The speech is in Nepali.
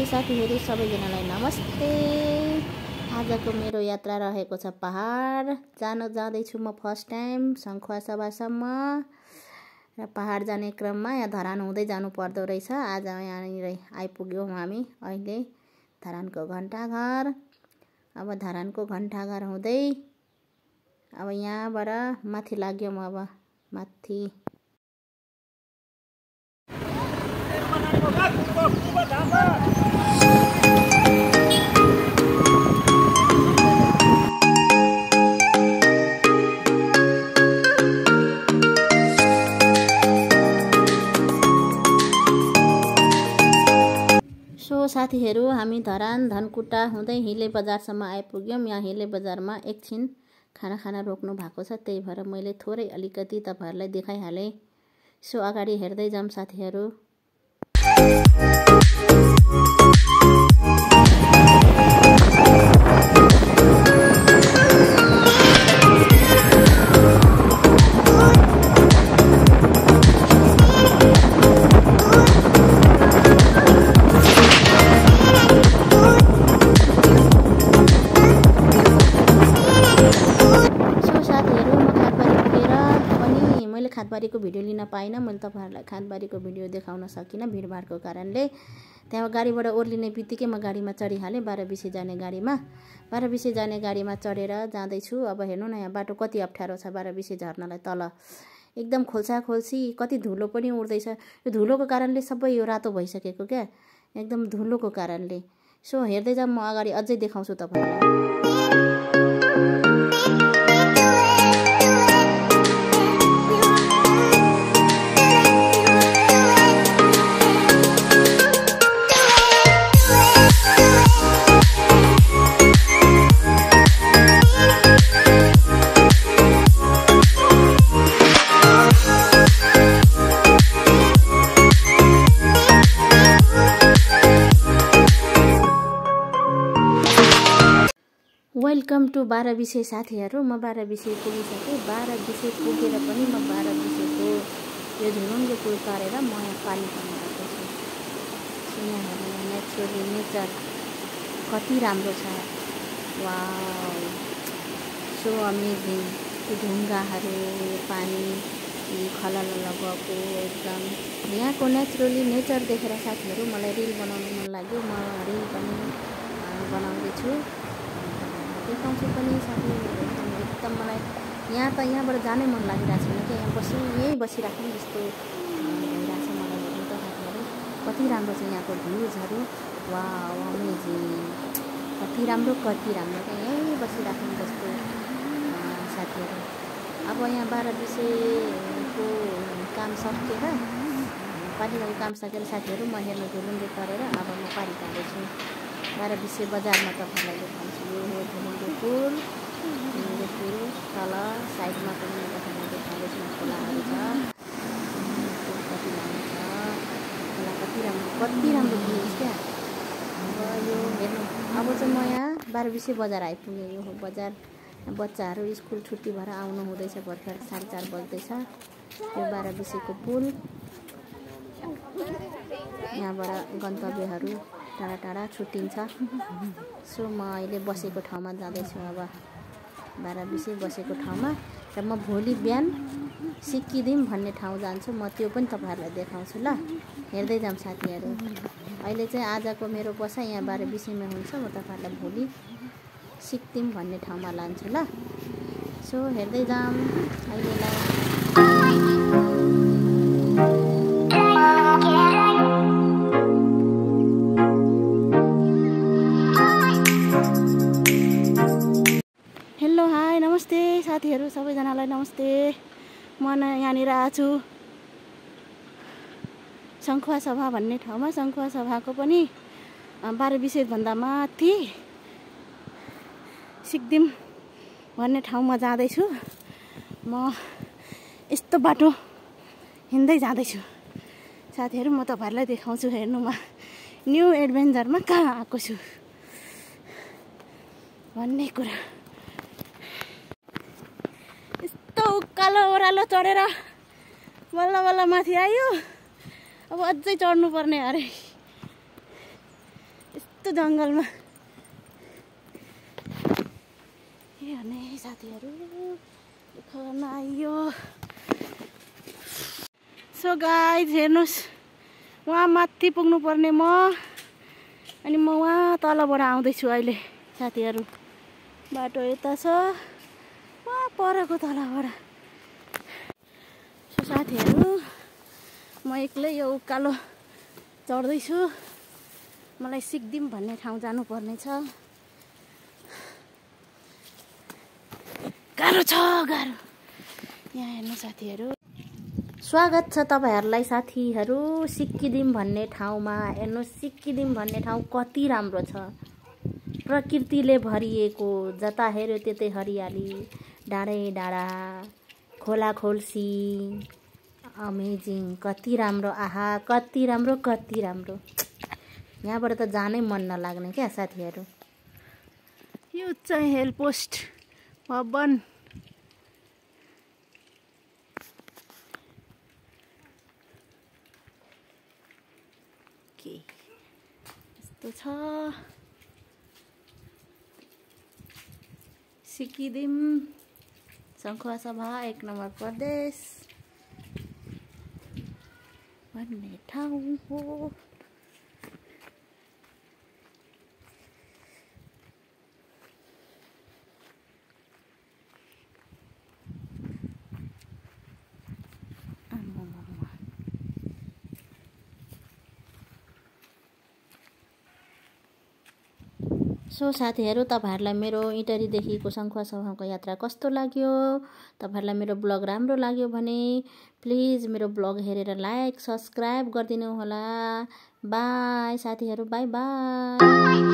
बारबीसी साथीहरु सबैजनालाई नमस्ते। आजको मेरो यात्रा रहेको छ पहाड। जाँदैछु म फर्स्ट टाइम सङ्खुवासभासम्म र पहाड जाने क्रममा यहाँ धरान हुँदै जानु पर्दो रहेछ। आज यहाँनिर आइपुग्यौँ हामी अहिले धरानको घण्टाघर। अब धरानको घण्टाघर हुँदै अब यहाँबाट माथि लाग्यौँ। अब माथि साथीहरु हामी धरान धनकुटा हुँदै हिले बजारसम्म आइपुग्यौँ। यहाँ हिले बजारमा एकछिन खाना रोक्नु भएको छ, त्यही भएर मैले थोरै अलिकति तपाईहरुलाई देखाइहाले। सो अगाडि हेर्दै जाम साथीहरु। खादबारीको भिडियो लिन पाइन, मैले तपाईहरुलाई खादबारीको भिडियो देखाउन सकिन भिडभाडको कारणले। त्यहाँ गाडीबाट ओर्लिने बित्तिकै म गाडीमा चढिहालेँ, बारबीसी जाने गाडीमा। बारबीसी जाने गाडीमा चढेर जाँदैछु। अब हेर्नु न यहाँ बाटो कति अप्ठ्यारो छ बारबीसी झर्नलाई। तल एकदम खोल्साखोल्सी, कति धुलो पनि उड्दैछ। यो धुलोको कारणले सबै यो रातो भइसकेको क्या, एकदम धुलोको कारणले। सो हेर्दै जाम, म अगाडि अझै देखाउँछु तपाईहरुलाई। वेलकम टु बारबीसी साथीहरु। म बारबीसी पुगिसकेँ। बारबीसी पुगेर पनि म बारबीसीको यो झुलुङ्गे पुल तरेर म यहाँ पालिखामा आएको छु। यहाँ हेर्नु नेचुरली नेचर कति राम्रो छ। Wow, so amazing. यो ढुङ्गाहरू, पानी, खलल गएको एकदम यहाँको नेचुरली नेचर देखेर साथीहरु मलाई रिल बनाउनु मन लाग्यो। म रिल पनि बनाउँदैछु, देखाउँछु पनि साथीहरु। एकदम मलाई यहाँबाट जानै मन लागिरहेको छैन कि यहीँ बसिराख्नु जस्तो भइरहेछ मलाई हेर्नु त साथीहरु। कति राम्रो छ यहाँको भ्युजहरू। वाउ, अमेजिङ, कति राम्रो क्या, यहीँ बसिराख्नु जस्तो साथीहरु। अब यहाँ बारबीसीको काम सकेर, पालिखाको काम सकेर साथीहरु म हेर्नु झुलुङ्गे तरेर अब म पारि जाँदैछु। बारबीसी बजारमा तपाईँलाई देखाउँछु। यो हो झुलुङ्गे पुल। तल साइडमा पनि म तपाईँलाई देखाउँदैछु। खोलाहरू छ, कति लामो छ खोला, कति राम्रो भ्युज क्या। अब यो हेर्नु, अब चाहिँ म यहाँ बारबीसी बजार आइपुगेँ। यो हो बजार। बच्चाहरू स्कुल छुट्टी भएर आउनु हुँदैछ, भर्खर 4:30 बज्दैछ। यो बारबीसीको पुल। यहाँबाट गन्तव्यहरू टाढा टाढा छुट्टिन्छ। सो म अहिले बसेको ठाउँमा जाँदैछु। अब बारबीसी बसेको ठाउँमा र म भोलि बिहान सिक्किदिम भन्ने ठाउँ जान्छु। म त्यो पनि तपाईहरुलाई देखाउँछु ल। हेर्दै जाम साथीहरु। अहिले चाहिँ आजको मेरो बसाइ यहाँ बारबीसीमा हुन्छ। म तपाईहरुलाई भोलि सिक्किम भन्ने ठाउँमा लान्छु ल। सो हेर्दै जाम अहिलेलाई। हेलो, हाई, नमस्ते साथीहरु सबैजनालाई नमस्ते। म यहाँनिर आछु सङ्खुवासभा भन्ने ठाउँमा। सङ्खुवासभाको पनि बारबीसी भन्दा माथि सिक्किम भन्ने ठाउँमा जाँदैछु। म यस्तो बाटो हिँड्दै जाँदैछु साथीहरु। म तपाईहरुलाई देखाउँछु। हेर्नुमा न्यू एडभेन्चरमा कहाँ आएको छु भन्ने कुरा। यस्तो उकालो ओह्रालो चढेर बल्ल बल्ल माथि आयो। अब अझै चढ्नु पर्ने अरे। यस्तो जङ्गलमा हेर्ने साथीहरू दुःख गर्न आइयो। सो गाइज हेर्नुहोस्, वहाँ माथि पुग्नु पर्ने म, अनि म वहाँ तलबाट आउँदैछु अहिले साथीहरू। बाटो यता छ, वहाँ परको तलबाट। सो साथीहरू म एक्लै यो उकालो चढ्दैछु। मलाई सिक्किम भन्ने ठाउँ जानुपर्ने छ। गाह्रो छ, गाह्रो। यहाँ हेर्नु साथीहरू, स्वागत छ तपाईँहरूलाई साथीहरू सिक्किम भन्ने ठाउँमा। हेर्नु सिक्किम भन्ने ठाउँ कति राम्रो छ, प्रकृतिले भरिएको, जता हेऱ्यो त्यतै हरियाली, डाँडै डाँडा, खोला खोल्सी, अमेजिङ, कति राम्रो। आहा कति राम्रो, कति राम्रो। यहाँबाट त जानै मन नलाग्ने क्या साथीहरू। यो चाहिँ हेल पोस्ट भवन। के यस्तो छ सिक्किम सङ्खुवासभा 1 नम्बर प्रदेश भन्ने ठाउँ हो। सो साथीहरू तपाईँहरूलाई मेरो इटरीदेखिको सङ्खुवासभाको यात्रा कस्तो लाग्यो? तपाईँहरूलाई मेरो ब्लग राम्रो लाग्यो भने प्लिज मेरो ब्लग हेरेर लाइक सब्सक्राइब गरिदिनु होला। बाई साथीहरू, बाई बाई।